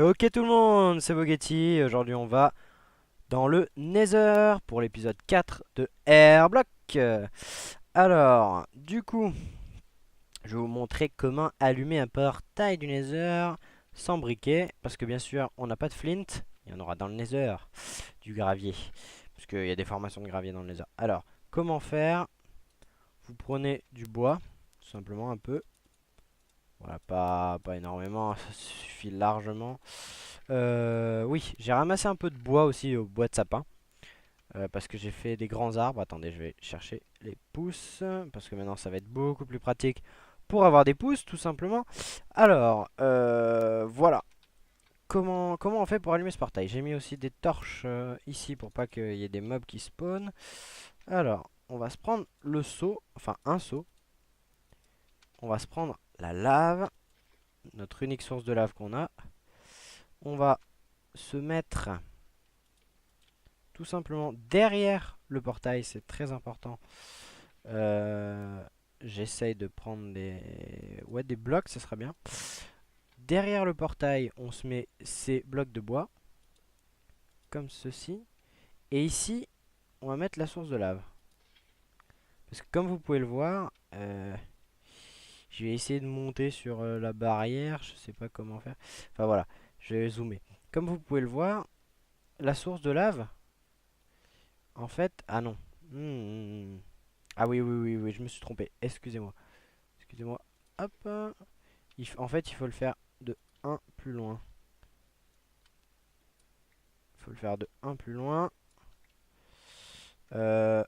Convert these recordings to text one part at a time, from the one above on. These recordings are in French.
Ok tout le monde, c'est Bogetti. Aujourd'hui on va dans le Nether pour l'épisode 4 de Airblock. Alors, du coup, je vais vous montrer comment allumer un portail du Nether sans briquet. Parce que bien sûr, on n'a pas de flint. Il y en aura dans le Nether, du gravier. Parce qu'il y a des formations de gravier dans le Nether. Alors, comment faire? Vous prenez du bois, tout simplement un peu. Voilà, pas énormément, ça suffit largement. Oui, j'ai ramassé un peu de bois aussi au bois de sapin. Parce que j'ai fait des grands arbres. Attendez, je vais chercher les pousses. Parce que maintenant ça va être beaucoup plus pratique pour avoir des pousses, tout simplement. Alors, voilà. Comment on fait pour allumer ce portail? J'ai mis aussi des torches ici pour pas qu'il y ait des mobs qui spawnent. Alors, on va se prendre le seau, enfin un seau. On va se prendre la lave, notre unique source de lave qu'on a. On va se mettre tout simplement derrière le portail, c'est très important. J'essaye de prendre des blocs, ça sera bien. Derrière le portail, on se met ces blocs de bois, comme ceci. Et ici, on va mettre la source de lave. Parce que comme vous pouvez le voir, je vais essayer de monter sur la barrière, je sais pas comment faire. Enfin voilà, je vais zoomer. Comme vous pouvez le voir, la source de lave, en fait... Ah non. Ah oui, oui, oui, oui, je me suis trompé. Excusez-moi. Excusez-moi. Hop. En fait, il faut le faire de un plus loin. Il faut le faire de un plus loin. Euh,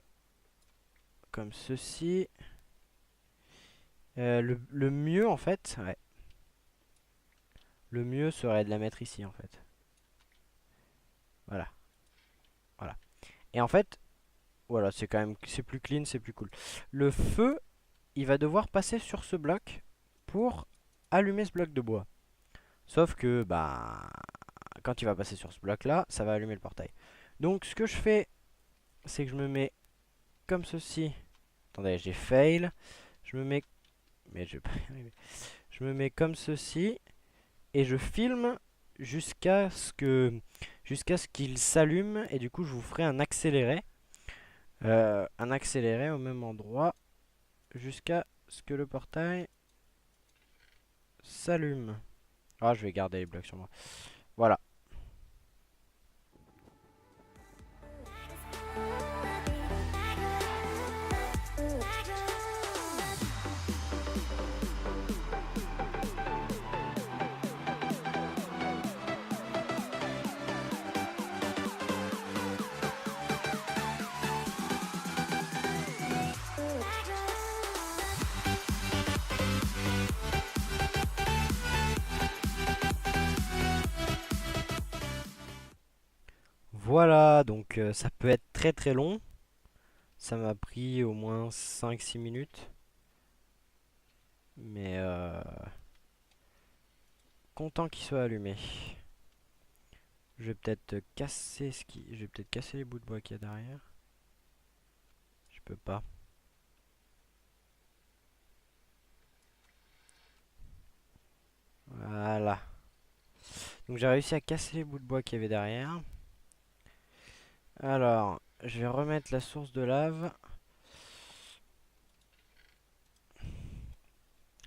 Comme ceci. Le mieux, en fait, ouais. Le mieux serait de la mettre ici, en fait. Voilà. Voilà. Et en fait, voilà, c'est quand même, c'est plus clean, c'est plus cool. Le feu, il va devoir passer sur ce bloc pour allumer ce bloc de bois. Sauf que, bah, quand il va passer sur ce bloc là, ça va allumer le portail. Donc ce que je fais, c'est que je me mets comme ceci. Attendez, j'ai fail. Je me mets... Mais je vais pas y arriver. Je me mets comme ceci. Et je filme jusqu'à ce qu'il s'allume. Et du coup, je vous ferai un accéléré. Un accéléré au même endroit. Jusqu'à ce que le portail s'allume. Ah, je vais garder les blocs sur moi. Voilà. Voilà, donc ça peut être très très long. Ça m'a pris au moins 5 6 minutes. Mais content qu'il soit allumé. Je vais peut-être casser je vais peut-être casser les bouts de bois qu'il y a derrière. Je peux pas. Voilà. Donc j'ai réussi à casser les bouts de bois qu'il y avait derrière. Alors, je vais remettre la source de lave.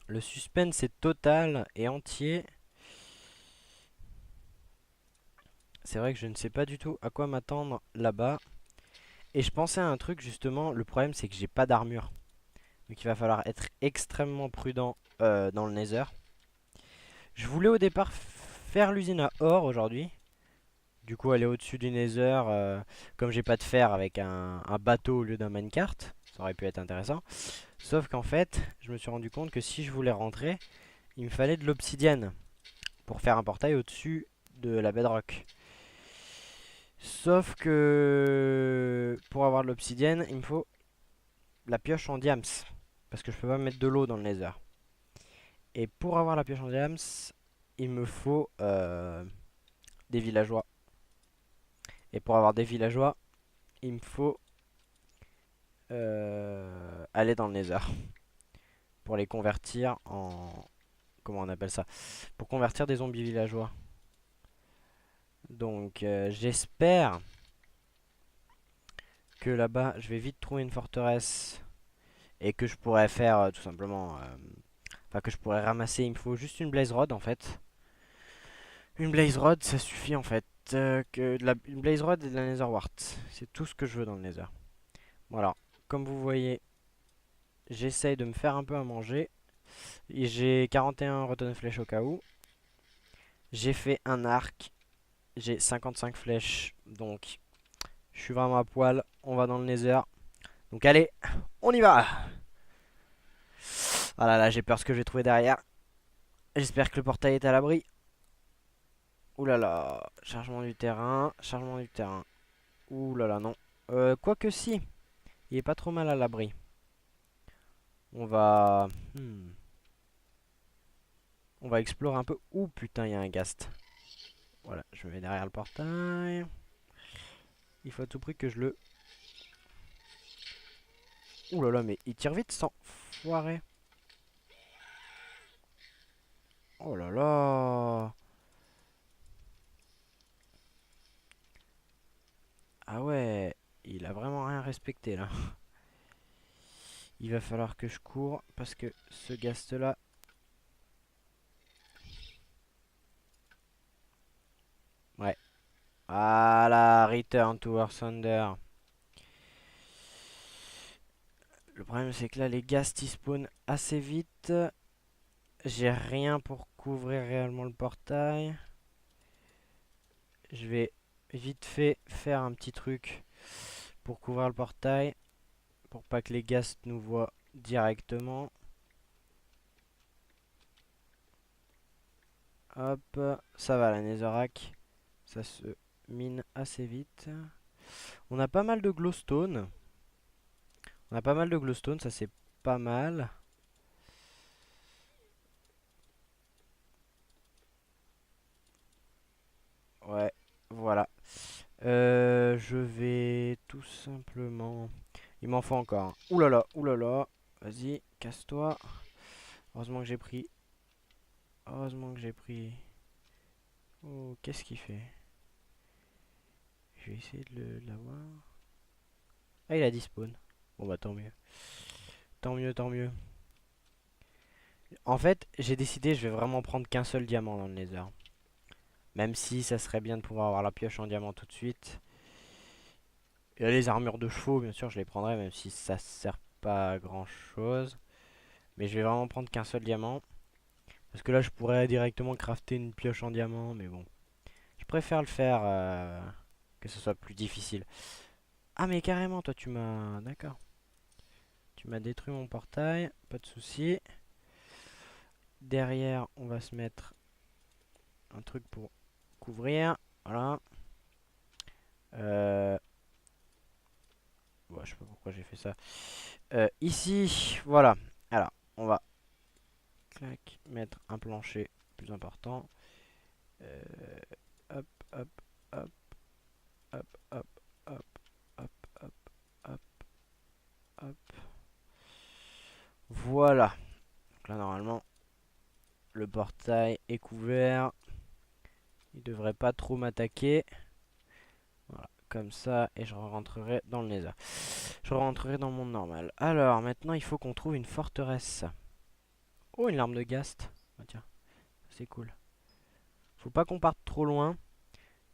Le suspense est total et entier. C'est vrai que je ne sais pas du tout à quoi m'attendre là-bas. Et je pensais à un truc justement, le problème c'est que j'ai pas d'armure. Donc il va falloir être extrêmement prudent dans le Nether. Je voulais au départ faire l'usine à or aujourd'hui. Du coup aller au-dessus du Nether, comme j'ai pas de fer avec un bateau au lieu d'un minecart. Ça aurait pu être intéressant. Sauf qu'en fait, je me suis rendu compte que si je voulais rentrer, il me fallait de l'obsidienne pour faire un portail au-dessus de la bedrock. Sauf que pour avoir de l'obsidienne, il me faut la pioche en diams. Parce que je peux pas mettre de l'eau dans le Nether. Et pour avoir la pioche en diams, il me faut des villageois. Et pour avoir des villageois, il me faut aller dans le Nether. Pour les convertir en... Comment on appelle ça? Pour convertir des zombies villageois. Donc j'espère que là-bas je vais vite trouver une forteresse. Et que je pourrais faire tout simplement... Enfin que je pourrais ramasser. Il me faut juste une blaze rod en fait. Une blaze rod ça suffit en fait. Une blaze rod et de la nether wart. C'est tout ce que je veux dans le nether. Voilà. Comme vous voyez, j'essaye de me faire un peu à manger. Et j'ai 41 rotten flèches au cas où. J'ai fait un arc. J'ai 55 flèches. Donc, je suis vraiment à poil. On va dans le nether. Donc, allez, on y va. Ah là là, j'ai peur ce que je vais trouver derrière. J'espère que le portail est à l'abri. Ouh là là. Chargement du terrain. Chargement du terrain. Ouh là là, non. Quoique si. Il est pas trop mal à l'abri. On va... On va explorer un peu. Ouh putain, il y a un ghast. Voilà, je me mets derrière le portail. Il faut à tout prix que je le... Ouh là là, mais il tire vite sans foirer. Oh là là. Ah ouais, il a vraiment rien respecté là. Il va falloir que je cours parce que ce ghast là... Ouais. Voilà, return to Earth Thunder. Le problème c'est que là les ghasts ils spawnent assez vite. J'ai rien pour couvrir réellement le portail. Je vais vite fait faire un petit truc pour couvrir le portail. Pour pas que les ghasts nous voient directement. Hop, ça va la netherrack. Ça se mine assez vite. On a pas mal de glowstone. On a pas mal de glowstone, ça c'est pas mal. Ouais, voilà. Je vais tout simplement... Il m'en faut encore, hein. Ouh là là, ouh là là. Vas-y, casse-toi. Heureusement que j'ai pris. Heureusement que j'ai pris. Oh, qu'est-ce qu'il fait? Je vais essayer de l'avoir. Ah, il a despawn. Bon bah tant mieux. Tant mieux, tant mieux. En fait, j'ai décidé, je vais vraiment prendre qu'un seul diamant dans le nether. Même si ça serait bien de pouvoir avoir la pioche en diamant tout de suite. Et les armures de chevaux, bien sûr, je les prendrai, même si ça sert pas à grand chose. Mais je vais vraiment prendre qu'un seul diamant. Parce que là, je pourrais directement crafter une pioche en diamant, mais bon. Je préfère le faire que ce soit plus difficile. Ah, mais carrément, toi, tu m'as... D'accord. Tu m'as détruit mon portail, pas de souci. Derrière, on va se mettre un truc pour couvrir. Voilà. Ouais, je sais pas pourquoi j'ai fait ça. Ici, voilà. Alors, on va clac, mettre un plancher plus important. Euh, hop, hop, hop, hop, hop, hop, hop, hop, hop, hop. Voilà. Donc là, normalement, le portail est couvert. Il devrait pas trop m'attaquer. Voilà, comme ça, et je rentrerai dans le nether. Je rentrerai dans le monde normal. Alors, maintenant, il faut qu'on trouve une forteresse. Oh, une larme de ghast. Ah, tiens, c'est cool. Faut pas qu'on parte trop loin.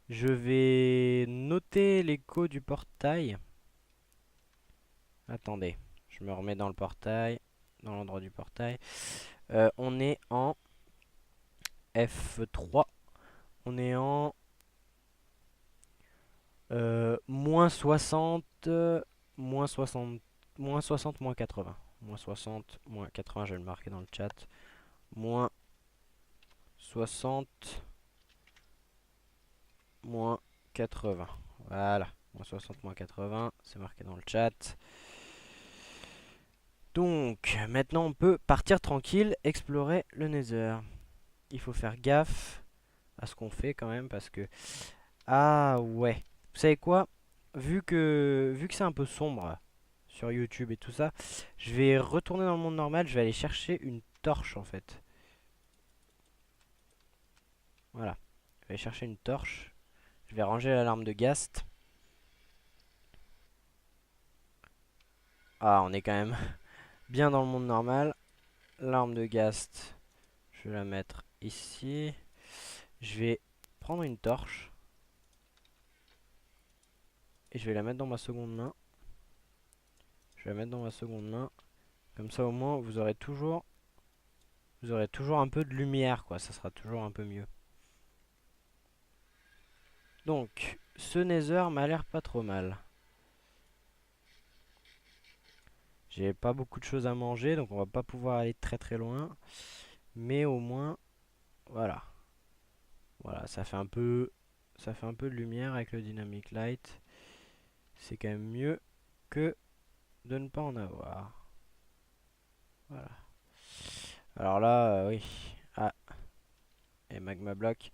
Je vais noter l'écho du portail. Attendez, je me remets dans le portail, dans l'endroit du portail. On est en F3. On est en moins 60, moins 60, moins 60, moins 80. Moins 60, moins 80, je vais le marquer dans le chat. Moins 60, moins 80. Voilà, moins 60, moins 80, c'est marqué dans le chat. Donc, maintenant on peut partir tranquille, explorer le Nether. Il faut faire gaffe à ce qu'on fait quand même parce que... Ah ouais. Vous savez quoi? Vu que c'est un peu sombre sur YouTube et tout ça, je vais retourner dans le monde normal, je vais aller chercher une torche en fait. Voilà. Je vais aller chercher une torche. Je vais ranger l'alarme de Ghast. Ah, on est quand même bien dans le monde normal. L'arme de Ghast, je vais la mettre ici. Je vais prendre une torche. Et je vais la mettre dans ma seconde main. Je vais la mettre dans ma seconde main. Comme ça au moins vous aurez toujours un peu de lumière quoi. Ça sera toujours un peu mieux. Donc ce Nether m'a l'air pas trop mal. J'ai pas beaucoup de choses à manger donc on va pas pouvoir aller très très loin. Mais au moins voilà. Voilà, ça fait un peu de lumière avec le dynamic light. C'est quand même mieux que de ne pas en avoir. Voilà. Alors là, oui. Ah, et magma block.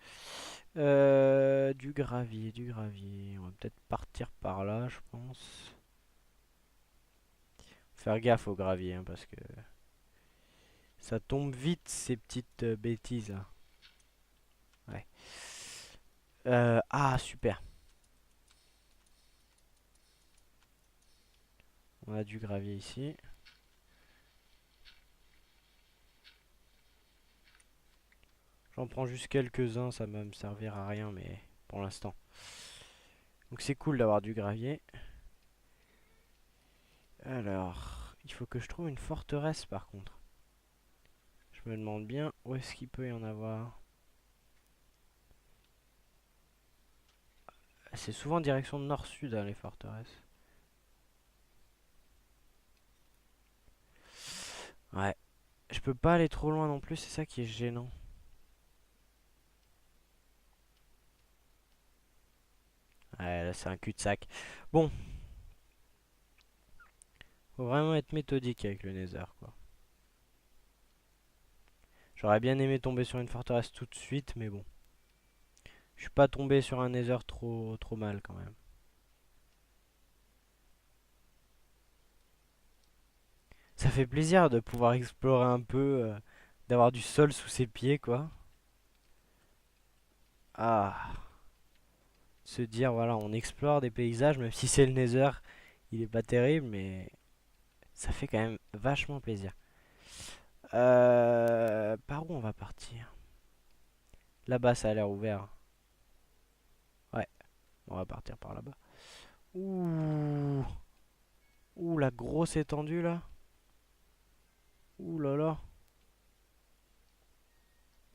Du gravier, du gravier. On va peut-être partir par là, je pense. Faire gaffe au gravier, hein, parce que ça tombe vite ces petites bêtises là. Ouais. Ah, super. On a du gravier ici. J'en prends juste quelques-uns, ça va me servir à rien, mais pour l'instant. Donc c'est cool d'avoir du gravier. Alors, il faut que je trouve une forteresse par contre. Je me demande bien où est-ce qu'il peut y en avoir. C'est souvent direction nord-sud hein, les forteresses. Ouais. Je peux pas aller trop loin non plus, c'est ça qui est gênant. Ouais, là c'est un cul-de-sac. Bon. Faut vraiment être méthodique avec le Nether, quoi. J'aurais bien aimé tomber sur une forteresse tout de suite, mais bon. Je suis pas tombé sur un Nether trop mal quand même. Ça fait plaisir de pouvoir explorer un peu, d'avoir du sol sous ses pieds, quoi. Ah. Se dire, voilà, on explore des paysages, même si c'est le Nether, il est pas terrible, mais ça fait quand même vachement plaisir. Par où on va partir? Là-bas, ça a l'air ouvert. Ouais, on va partir par là-bas. Ouh. Ouh, la grosse étendue là. Ouh là là.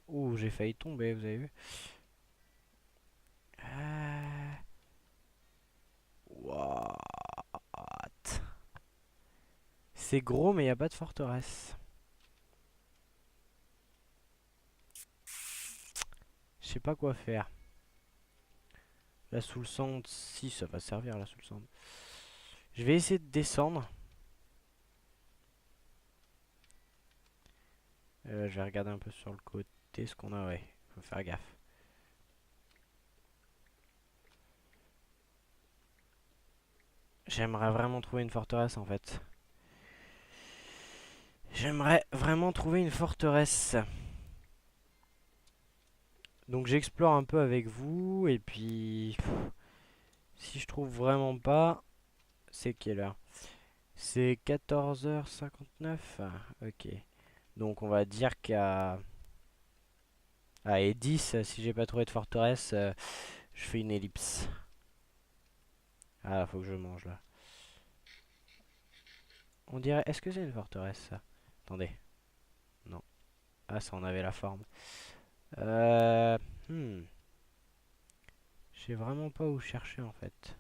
Ouh, j'ai failli tomber, vous avez vu? What? C'est gros, mais il n'y a pas de forteresse. Je sais pas quoi faire. La soul sand, si ça va servir la soul sand. Je vais essayer de descendre. Je vais regarder un peu sur le côté ce qu'on a. Ouais, faut faire gaffe. J'aimerais vraiment trouver une forteresse en fait. J'aimerais vraiment trouver une forteresse. Donc j'explore un peu avec vous et puis si je trouve vraiment pas, c'est quelle heure? C'est 14h59. Ok. Donc on va dire qu'à et 10, si j'ai pas trouvé de forteresse, je fais une ellipse. Ah, faut que je mange là. On dirait. Est-ce que c'est une forteresse ça? Attendez. Non. Ah, ça en avait la forme. Euh. Hmm. Je sais vraiment pas où chercher en fait.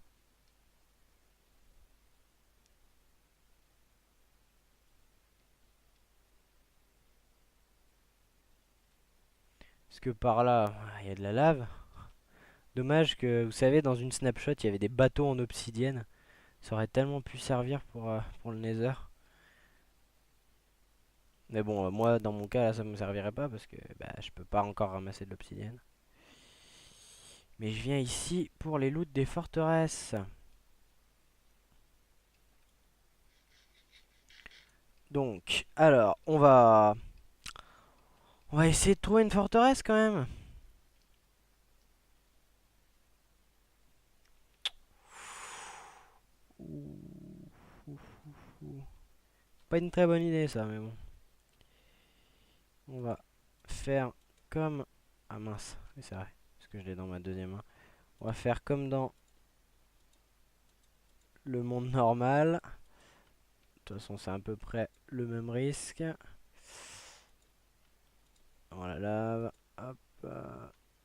Parce que par là, il y a de la lave. Dommage que, vous savez, dans une snapshot, il y avait des bateaux en obsidienne. Ça aurait tellement pu servir pour le Nether. Mais bon, moi, dans mon cas, là, ça me servirait pas parce que bah, je peux pas encore ramasser de l'obsidienne. Mais je viens ici pour les loots des forteresses. Donc, alors, on va essayer de trouver une forteresse quand même. Pas une très bonne idée ça, mais bon. On va faire comme... Ah mince, oui, c'est vrai, parce que je l'ai dans ma deuxième main. On va faire comme dans le monde normal. De toute façon, c'est à peu près le même risque. Voilà, lave. Hop,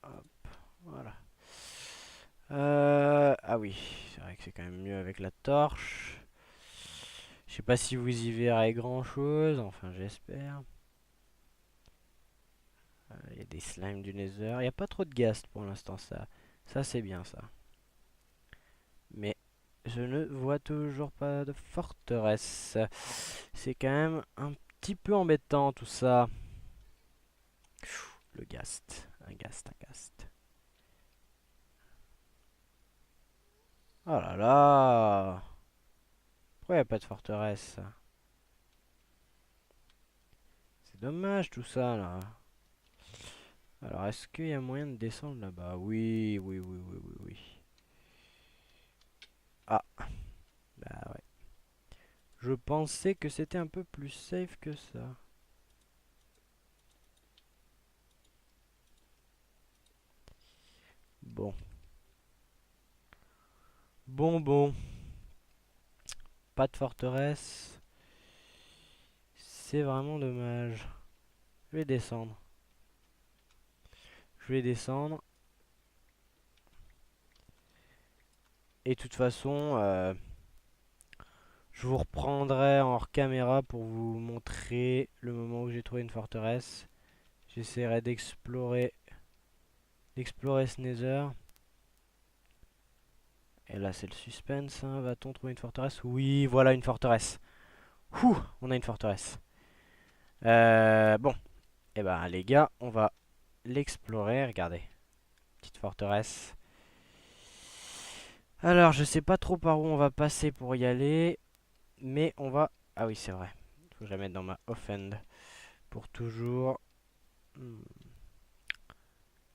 hop, voilà. Ah oui, c'est vrai que c'est quand même mieux avec la torche. Je sais pas si vous y verrez grand chose, enfin j'espère. Il y a des slimes du Nether. Il n'y a pas trop de ghast pour l'instant, ça c'est bien ça. Mais je ne vois toujours pas de forteresse. C'est quand même un petit peu embêtant tout ça. Le ghast, un ghast, un ghast. Oh là là! Pourquoi il n'y a pas de forteresse? C'est dommage tout ça là. Alors est-ce qu'il y a moyen de descendre là-bas? Oui, oui, oui, oui, oui, oui. Ah, bah ouais. Je pensais que c'était un peu plus safe que ça. Bon. Bon, bon. Pas de forteresse. C'est vraiment dommage. Je vais descendre. Je vais descendre. Et de toute façon, je vous reprendrai en hors caméra pour vous montrer le moment où j'ai trouvé une forteresse. J'essaierai d'explorer ce nether. Et là, c'est le suspense. Hein. Va-t-on trouver une forteresse? Oui, voilà une forteresse. Ouh, on a une forteresse. Bon. Et ben, les gars, on va l'explorer. Regardez. Petite forteresse. Alors, je sais pas trop par où on va passer pour y aller. Mais on va... Ah oui, c'est vrai. Faut que je la mette dans ma offhand. Pour toujours. Hmm.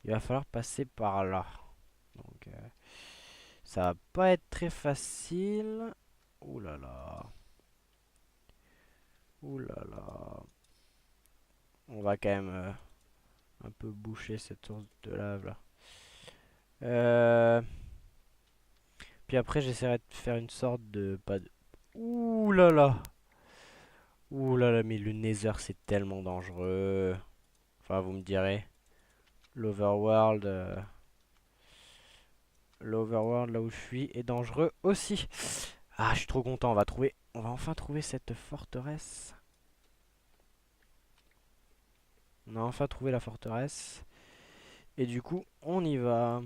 Il va falloir passer par là. Donc, ça va pas être très facile. Ouh là là. Ouh là là. On va quand même un peu boucher cette source de lave là. Puis après, j'essaierai de faire une sorte de... Pas de... Ouh là là. Ouh là là, mais le Nether c'est tellement dangereux. Enfin, vous me direz. L'Overworld... L'Overworld, là où je suis, est dangereux aussi. Ah, je suis trop content. On va enfin trouver cette forteresse. On a enfin trouvé la forteresse. Et du coup, on y va.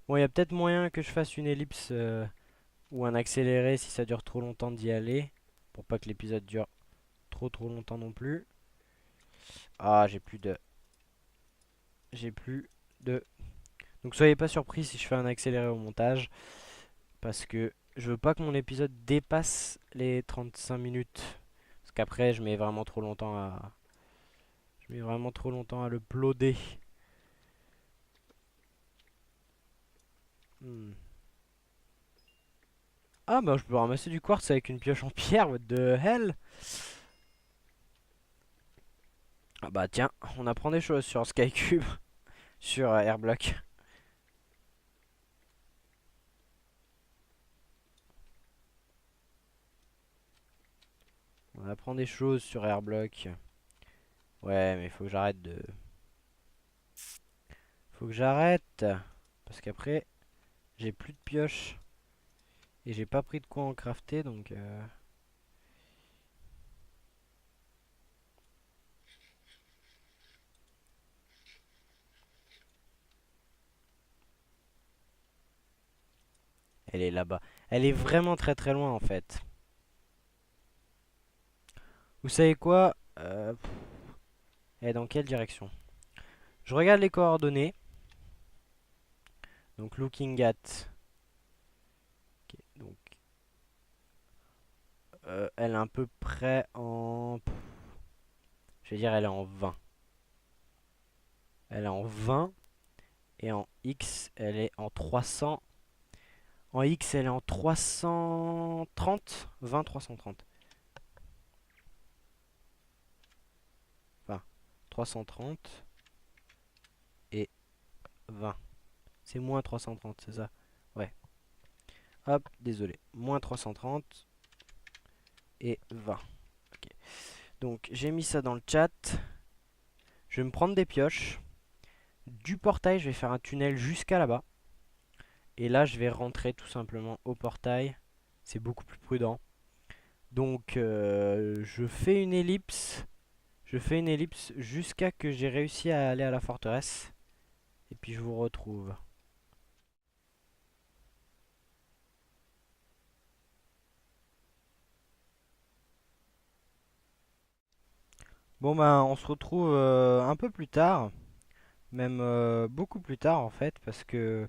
Bon, il y a peut-être moyen que je fasse une ellipse ou un accéléré si ça dure trop longtemps d'y aller. Pour pas que l'épisode dure trop longtemps non plus. Ah, j'ai plus de... J'ai plus de... Donc soyez pas surpris si je fais un accéléré au montage. Parce que je veux pas que mon épisode dépasse les 35 minutes. Parce qu'après, je mets vraiment trop longtemps à... Je mets vraiment trop longtemps à le uploader. Hmm. Ah bah je peux ramasser du quartz avec une pioche en pierre, what the hell? Ah bah tiens, on apprend des choses sur Skycube, sur Airblock. On apprend des choses sur Airblock. Ouais, mais faut que j'arrête de... Faut que j'arrête. Parce qu'après, j'ai plus de pioche. Et j'ai pas pris de quoi en crafter, donc... Elle est là-bas. Elle est vraiment très loin en fait. Vous savez quoi elle est dans quelle direction? Je regarde les coordonnées. Donc looking at. Ok, donc elle est à peu près en... Je vais dire elle est en 20. Elle est en 20. Et en X, elle est en 300. En X, elle est en 330. 20, 330. Enfin, 330 et 20. C'est moins 330, c'est ça? Ouais. Hop, désolé. Moins 330 et 20. Ok. Donc, j'ai mis ça dans le chat. Je vais me prendre des pioches. Du portail, je vais faire un tunnel jusqu'à là-bas. Et là, je vais rentrer tout simplement au portail. C'est beaucoup plus prudent. Donc, je fais une ellipse. Je fais une ellipse jusqu'à que j'ai réussi à aller à la forteresse. Et puis, je vous retrouve. Bon, ben, on se retrouve un peu plus tard. Même beaucoup plus tard, en fait. Parce que,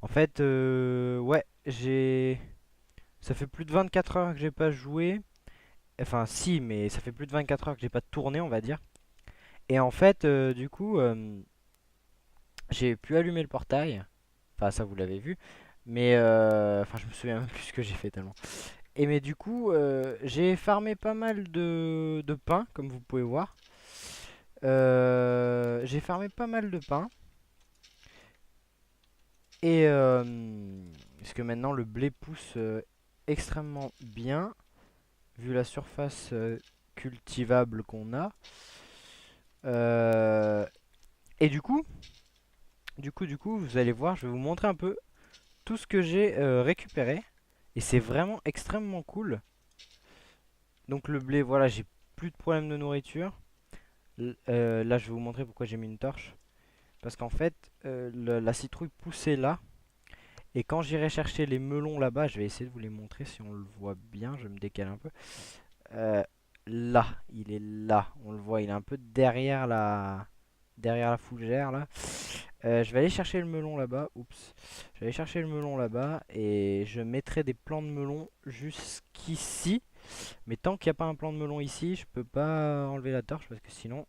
en fait, ouais, j'ai... Ça fait plus de 24 heures que j'ai pas joué. Enfin, si, mais ça fait plus de 24 heures que j'ai pas tourné, on va dire. Et en fait, du coup, j'ai pu allumer le portail. Enfin, ça, vous l'avez vu. Mais, enfin, je me souviens même plus ce que j'ai fait tellement. Et mais du coup, j'ai farmé pas mal de pain, comme vous pouvez voir. J'ai farmé pas mal de pain. Et parce que maintenant, le blé pousse extrêmement bien, vu la surface cultivable qu'on a. Euh, et du coup, vous allez voir, je vais vous montrer un peu tout ce que j'ai récupéré. Et c'est vraiment extrêmement cool. Donc le blé, voilà, j'ai plus de problème de nourriture. Là, je vais vous montrer pourquoi j'ai mis une torche. Parce qu'en fait, la citrouille poussait là. Et quand j'irai chercher les melons là-bas, je vais essayer de vous les montrer si on le voit bien. Je me décale un peu. Euh, Là, il est là. On le voit, il est un peu derrière la fougère là. Je vais aller chercher le melon là-bas. Oups. Je vais aller chercher le melon là-bas et je mettrai des plants de melon jusqu'ici. Mais tant qu'il n'y a pas un plant de melon ici, je peux pas enlever la torche parce que sinon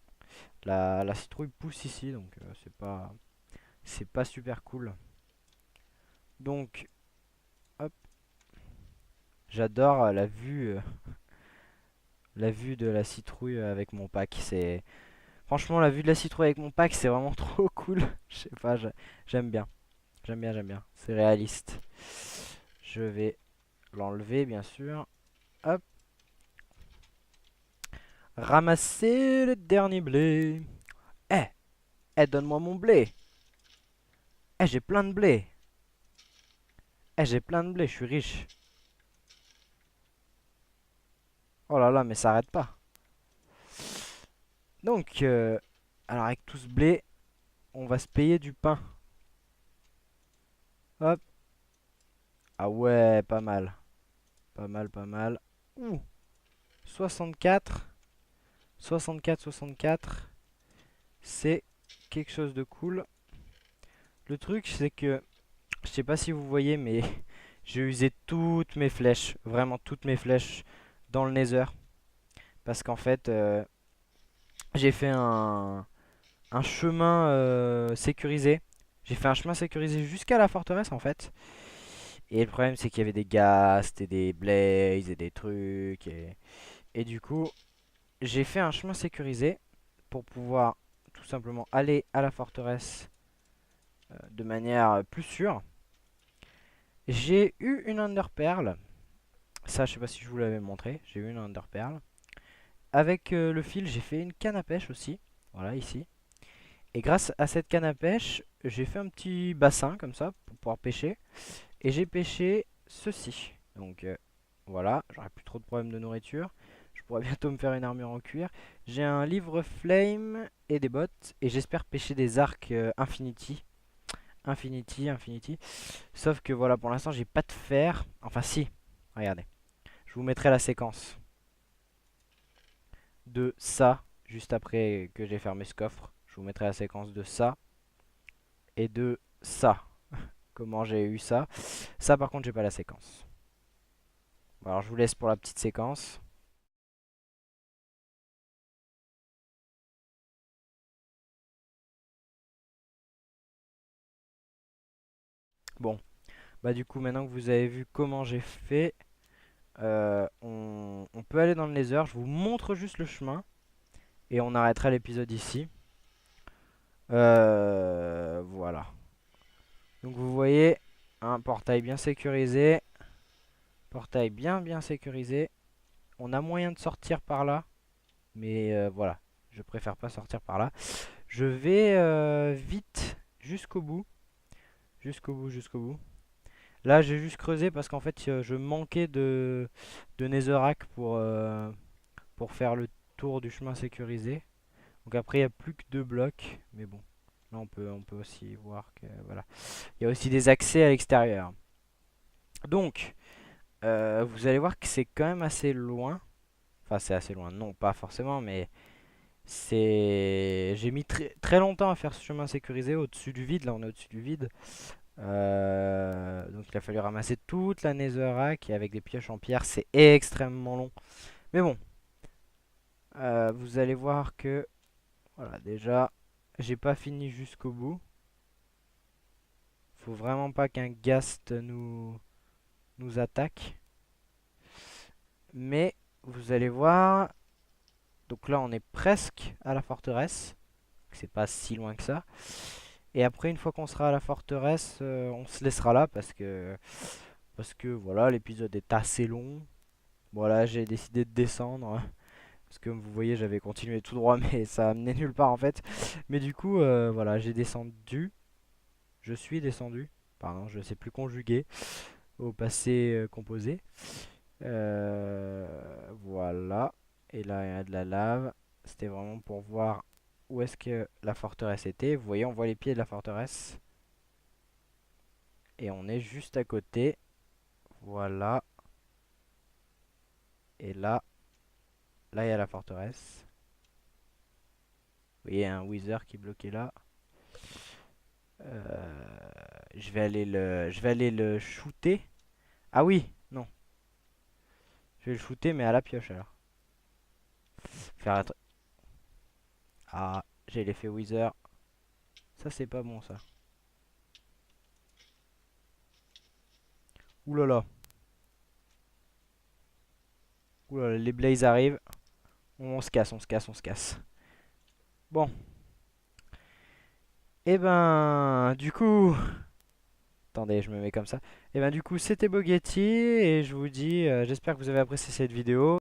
la citrouille pousse ici. Donc c'est pas super cool. Donc hop, j'adore la vue de la citrouille avec mon pack. C'est Franchement, la vue de la citrouille avec mon pack, c'est vraiment trop cool. Je sais pas, j'aime bien. J'aime bien, j'aime bien. C'est réaliste. Je vais l'enlever, bien sûr. Hop. Ramasser le dernier blé. Eh, donne-moi mon blé. J'ai plein de blé. J'ai plein de blé, je suis riche. Oh là là, mais ça arrête pas. Donc, alors avec tout ce blé, on va se payer du pain. Hop. Ah ouais, pas mal. Pas mal, pas mal. Ouh, 64. 64, 64. C'est quelque chose de cool. Le truc, c'est que, je sais pas si vous voyez, mais j'ai usé toutes mes flèches, vraiment toutes mes flèches dans le Nether. Parce qu'en fait, j'ai fait un chemin sécurisé. J'ai fait un chemin sécurisé jusqu'à la forteresse en fait. Et le problème, c'est qu'il y avait des ghasts et des blazes et des trucs. Et du coup, j'ai fait un chemin sécurisé pour pouvoir tout simplement aller à la forteresse de manière plus sûre. J'ai eu une Enderpearl. Ça, je sais pas si je vous l'avais montré. J'ai eu une Enderpearl. Avec le fil, j'ai fait une canne à pêche aussi. Voilà, ici. Et grâce à cette canne à pêche, j'ai fait un petit bassin comme ça pour pouvoir pêcher. Et j'ai pêché ceci. Donc voilà, j'aurai plus trop de problèmes de nourriture. Je pourrais bientôt me faire une armure en cuir. J'ai un livre flame et des bottes. Et j'espère pêcher des arcs Infinity. Infinity. Sauf que voilà, pour l'instant, j'ai pas de fer. Enfin, si. Regardez. Je vous mettrai la séquence de ça juste après que j'ai fermé ce coffre. Je vous mettrai la séquence de ça et de ça. Comment j'ai eu ça. Ça, par contre, j'ai pas la séquence. Bon, alors, je vous laisse pour la petite séquence. Bon, Bah du coup, maintenant que vous avez vu comment j'ai fait, on peut aller dans le Nether. Je vous montre juste le chemin et on arrêtera l'épisode ici. Voilà. Donc vous voyez, un portail bien sécurisé. Portail bien sécurisé. On a moyen de sortir par là. Mais voilà, je préfère pas sortir par là. Je vais vite jusqu'au bout. Jusqu'au bout. Là, j'ai juste creusé parce qu'en fait, je manquais de netherrack pour faire le tour du chemin sécurisé. Donc après, il n'y a plus que 2 blocs. Mais bon, là, on peut aussi voir que voilà. Il y a aussi des accès à l'extérieur. Donc, vous allez voir que c'est quand même assez loin. Enfin, c'est assez loin. Non, pas forcément, mais j'ai mis très longtemps à faire ce chemin sécurisé au-dessus du vide. Là, on est au-dessus du vide. Donc, il a fallu ramasser toute la netherrack et avec des pioches en pierre, c'est extrêmement long. Mais bon, vous allez voir que voilà, déjà, j'ai pas fini jusqu'au bout. Faut vraiment pas qu'un ghast nous attaque. Mais vous allez voir, donc là, on est presque à la forteresse. C'est pas si loin que ça. Et après, une fois qu'on sera à la forteresse, on se laissera là parce que voilà, l'épisode est assez long. Voilà, j'ai décidé de descendre, hein, parce que comme vous voyez, j'avais continué tout droit, mais ça amenait nulle part en fait. Mais du coup, voilà, j'ai descendu. Je suis descendu. Pardon, je ne sais plus conjuguer au passé composé. Voilà. Et là, il y a de la lave. C'était vraiment pour voir où est-ce que la forteresse était. Vous voyez, on voit les pieds de la forteresse. Et on est juste à côté. Voilà. Et là, il y a la forteresse. Vous voyez, un wither qui est bloqué là. Je vais aller le shooter. Ah oui, non. Je vais le shooter, mais à la pioche alors. Faire être... Ah, j'ai l'effet wither. Ça, c'est pas bon, ça. Ouh là là. Ouh là là, les blazes arrivent. On se casse, on se casse, on se casse. Bon. Et ben, du coup... Attendez, je me mets comme ça. Et ben, du coup, c'était Bogetti. Et je vous dis, j'espère que vous avez apprécié cette vidéo.